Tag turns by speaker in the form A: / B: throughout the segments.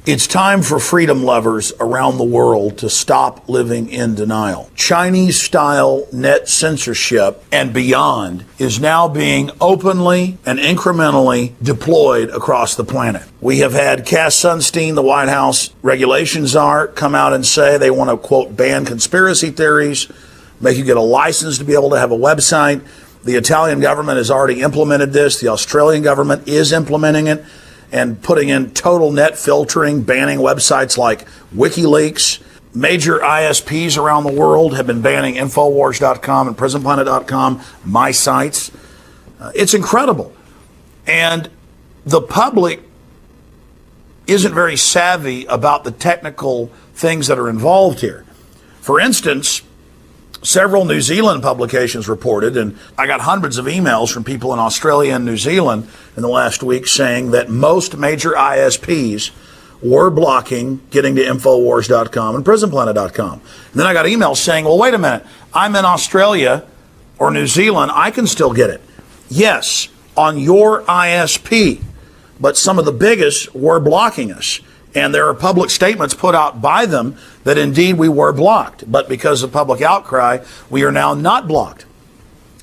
A: It's time for freedom lovers around the world to stop living in denial. Chinese-style net censorship and beyond is now being openly and incrementally deployed across the planet. We have had Cass Sunstein, the White House regulation czar, come out and say they want to, quote, ban conspiracy theories, make you get a license to be able to have a website. The Italian government has already implemented this. The Australian government is implementing it and putting in total net filtering, banning websites like WikiLeaks. Major ISPs around the world have been banning Infowars.com and PrisonPlanet.com, my sites. It's incredible. And the public isn't very savvy about the technical things that are involved here. For instance, several New Zealand publications reported, and I got hundreds of emails from people in Australia and New Zealand in the last week saying that most major ISPs were blocking getting to Infowars.com and PrisonPlanet.com. And then I got emails saying, well, wait a minute, I'm in Australia or New Zealand, I can still get it. Yes, on your ISP, but some of the biggest were blocking us. And there are public statements put out by them that indeed we were blocked. But because of public outcry, we are now not blocked.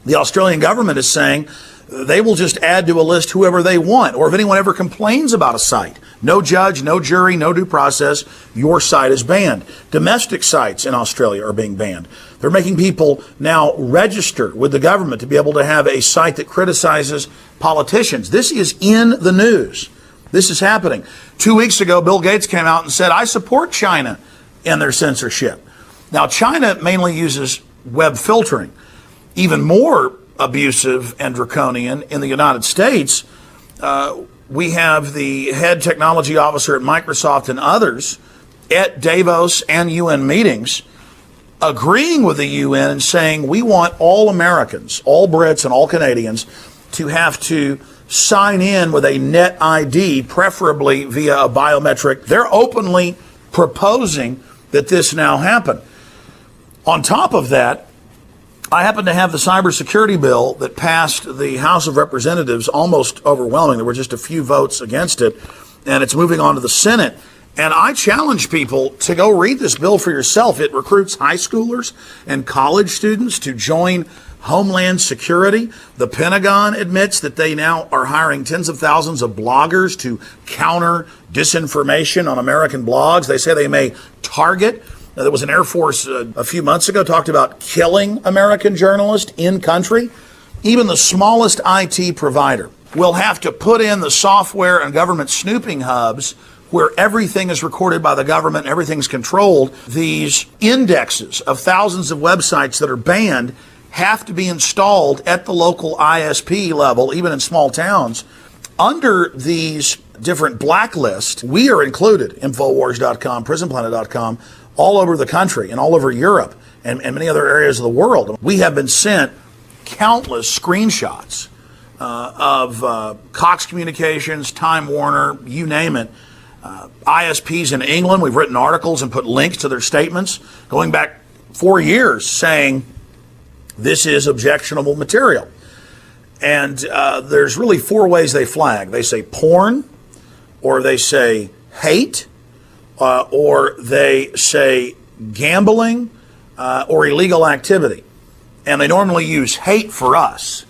A: The Australian government is saying they will just add to a list whoever they want, or if anyone ever complains about a site. No judge, no jury, no due process, your site is banned. Domestic sites in Australia are being banned. They're making people now register with the government to be able to have a site that criticizes politicians. This is in the news. This is happening. 2 weeks ago, Bill Gates came out and said, I support China in their censorship. Now, China mainly uses web filtering. Even more abusive and draconian in the United States, we have the head technology officer at Microsoft and others at Davos and UN meetings agreeing with the UN and saying we want all Americans, all Brits and all Canadians to have to sign in with a net ID, preferably via a biometric. They're openly proposing that this now happen. On top of that, I happen to have the cybersecurity bill that passed the House of Representatives almost overwhelming. There were just a few votes against it, and it's moving on to the Senate. And I challenge people to go read this bill for yourself. It recruits high schoolers and college students to join Homeland Security. The Pentagon admits that they now are hiring tens of thousands of bloggers to counter disinformation on American blogs. They say they may target. There was an Air Force a few months ago talked about killing American journalists in country. Even the smallest IT provider will have to put in the software and government snooping hubs where everything is recorded by the government, everything's controlled. These indexes of thousands of websites that are banned have to be installed at the local ISP level, even in small towns. Under these different blacklists, we are included, Infowars.com, PrisonPlanet.com, all over the country and all over Europe and many other areas of the world. We have been sent countless screenshots of Cox Communications, Time Warner, you name it, ISPs in England. We've written articles and put links to their statements going back 4 years saying this is objectionable material. And there's really 4 ways they flag. They say porn, or they say hate, or they say gambling, or illegal activity. And they normally use hate for us.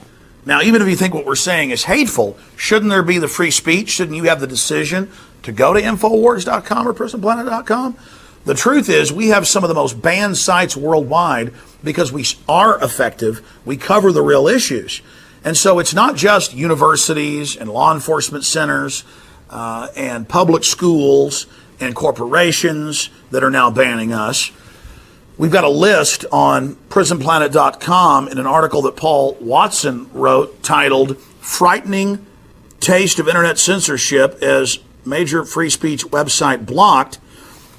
A: Now, even if you think what we're saying is hateful, shouldn't there be the free speech? Shouldn't you have the decision to go to Infowars.com or PrisonPlanet.com? The truth is we have some of the most banned sites worldwide because we are effective. We cover the real issues. And so it's not just universities and law enforcement centers and public schools and corporations that are now banning us. We've got a list on PrisonPlanet.com in an article that Paul Watson wrote titled Frightening Taste of Internet Censorship as Major Free Speech Website Blocked.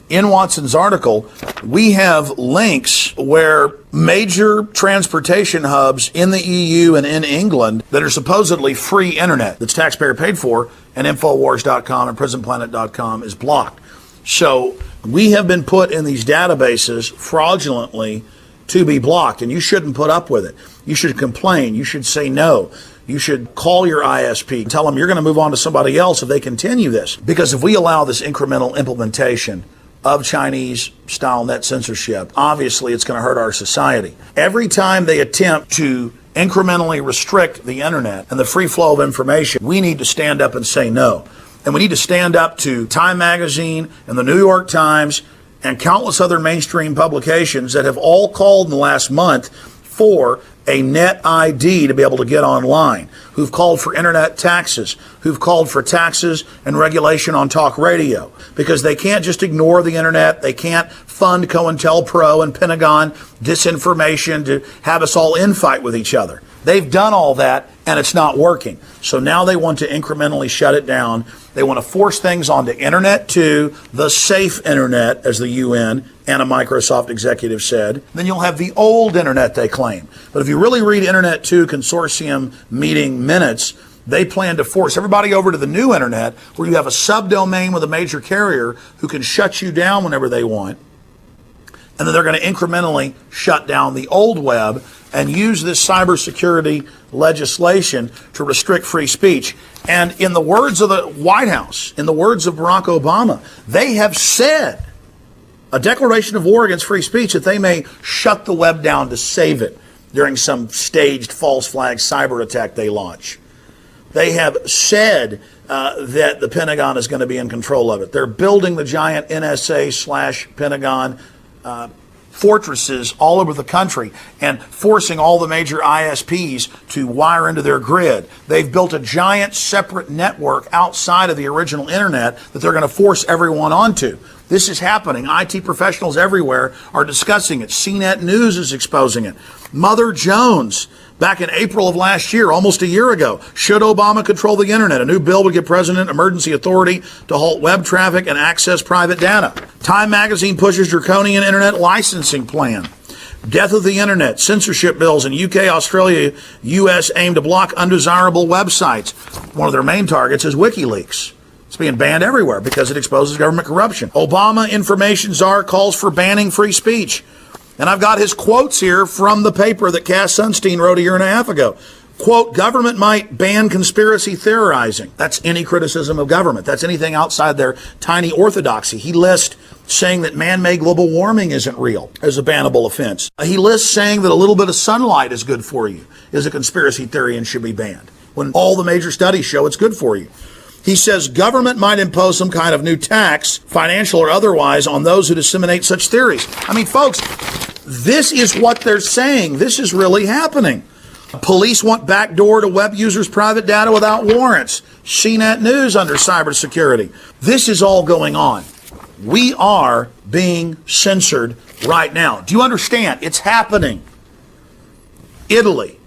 A: In Watson's article, we have links where major transportation hubs in the EU and in England that are supposedly free internet that's taxpayer paid for, and Infowars.com and PrisonPlanet.com is blocked. So we have been put in these databases fraudulently to be blocked, and you shouldn't put up with it. You should complain. You should say no. you should call your ISP and tell them you're going to move on to somebody else if they continue this. Because if we allow this incremental implementation of Chinese-style net censorship, obviously it's going to hurt our society. Every time they attempt to incrementally restrict the internet and the free flow of information, we need to stand up and say no. And we need to stand up to Time Magazine and the New York Times and countless other mainstream publications that have all called in the last month for a net ID to be able to get online, who've called for internet taxes, who've called for taxes and regulation on talk radio, because they can't just ignore the internet. They can't fund COINTELPRO and Pentagon disinformation to have us all infight with each other. They've done all that, and it's not working. So now they want to incrementally shut it down. They want to force things onto Internet 2, the safe internet, as the UN and a Microsoft executive said. Then you'll have the old internet, they claim. But if you really read Internet 2 consortium meeting minutes, they plan to force everybody over to the new internet, where you have a subdomain with a major carrier who can shut you down whenever they want. And then they're going to incrementally shut down the old web and use this cybersecurity legislation to restrict free speech. And in the words of the White House, in the words of Barack Obama, they have said a declaration of war against free speech, that they may shut the web down to save it during some staged false flag cyber attack they launch. They have said that the Pentagon is going to be in control of it. They're building the giant NSA/Pentagon fortresses all over the country and forcing all the major ISPs to wire into their grid. They've built a giant separate network outside of the original internet that they're going to force everyone onto. This is happening. IT professionals everywhere are discussing it. CNET News is exposing it. Mother Jones, back in April of last year, almost a year ago, should Obama control the internet? A new bill would give President emergency authority to halt web traffic and access private data. Time Magazine pushes draconian internet licensing plan. Death of the internet, censorship bills in UK, Australia, US aim to block undesirable websites. One of their main targets is WikiLeaks. It's being banned everywhere because it exposes government corruption. Obama information czar calls for banning free speech. And I've got his quotes here from the paper that Cass Sunstein wrote a year and a half ago. Quote, government might ban conspiracy theorizing. That's any criticism of government. That's anything outside their tiny orthodoxy. He lists saying that man-made global warming isn't real as a bannable offense. He lists saying that a little bit of sunlight is good for you is a conspiracy theory and should be banned, when all the major studies show it's good for you. He says government might impose some kind of new tax, financial or otherwise, on those who disseminate such theories. I mean, folks, this is what they're saying. This is really happening. Police want backdoor to web users' private data without warrants. CNET News under cybersecurity. This is all going on. We are being censored right now. Do you understand? It's happening. Italy,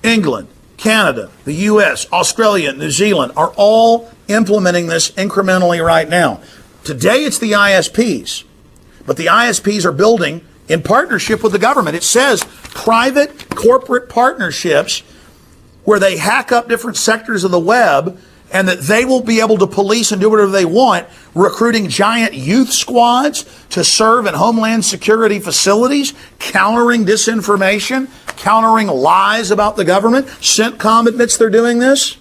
A: England, Canada, the U.S., Australia, New Zealand are all implementing this incrementally right now. Today it's the ISPs, but the ISPs are building in partnership with the government. It says private corporate partnerships where they hack up different sectors of the web and that they will be able to police and do whatever they want, recruiting giant youth squads to serve in homeland security facilities, countering disinformation, countering lies about the government. CENTCOM admits they're doing this.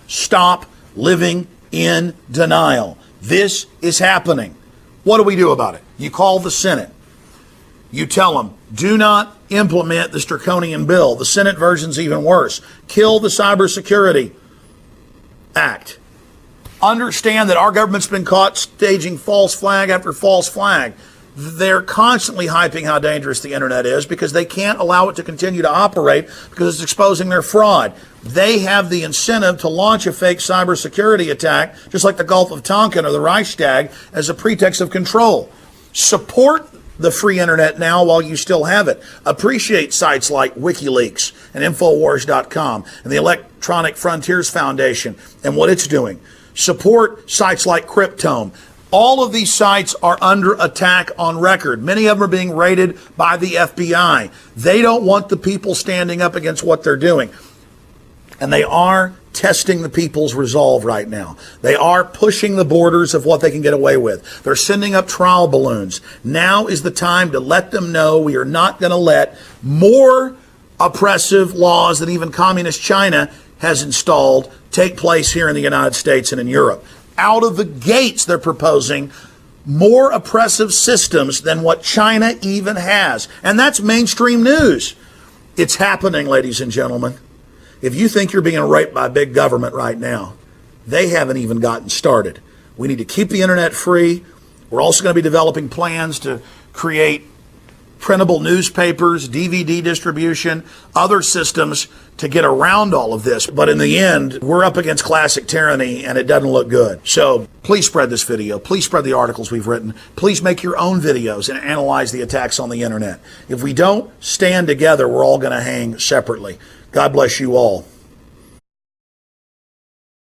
A: Stop living in denial. This is happening. What do we do about it? You call the Senate. You tell them, do not implement this draconian bill. The Senate version's even worse. Kill the Cybersecurity Act. Understand that our government's been caught staging false flag after false flag. They're constantly hyping how dangerous the internet is because they can't allow it to continue to operate because it's exposing their fraud. They have the incentive to launch a fake cybersecurity attack, just like the Gulf of Tonkin or the Reichstag, as a pretext of control. Support the free internet now while you still have it. Appreciate sites like WikiLeaks and Infowars.com and the Electronic Frontiers Foundation and what it's doing. Support sites like Cryptome. All of these sites are under attack on record. Many of them are being raided by the FBI. They don't want the people standing up against what they're doing. And they are testing the people's resolve right now. They are pushing the borders of what they can get away with. They're sending up trial balloons. Now is the time to let them know we are not going to let more oppressive laws than even communist China has installed take place here in the United States and in Europe. Out of the gates, they're proposing more oppressive systems than what China even has. And that's mainstream news. It's happening, ladies and gentlemen. If you think you're being raped by big government right now, they haven't even gotten started. We need to keep the internet free. We're also going to be developing plans to create printable newspapers, DVD distribution, other systems to get around all of this. But in the end, we're up against classic tyranny, and it doesn't look good. So please spread this video. Please spread the articles we've written. Please make your own videos and analyze the attacks on the internet. If we don't stand together, we're all going to hang separately. God bless you all.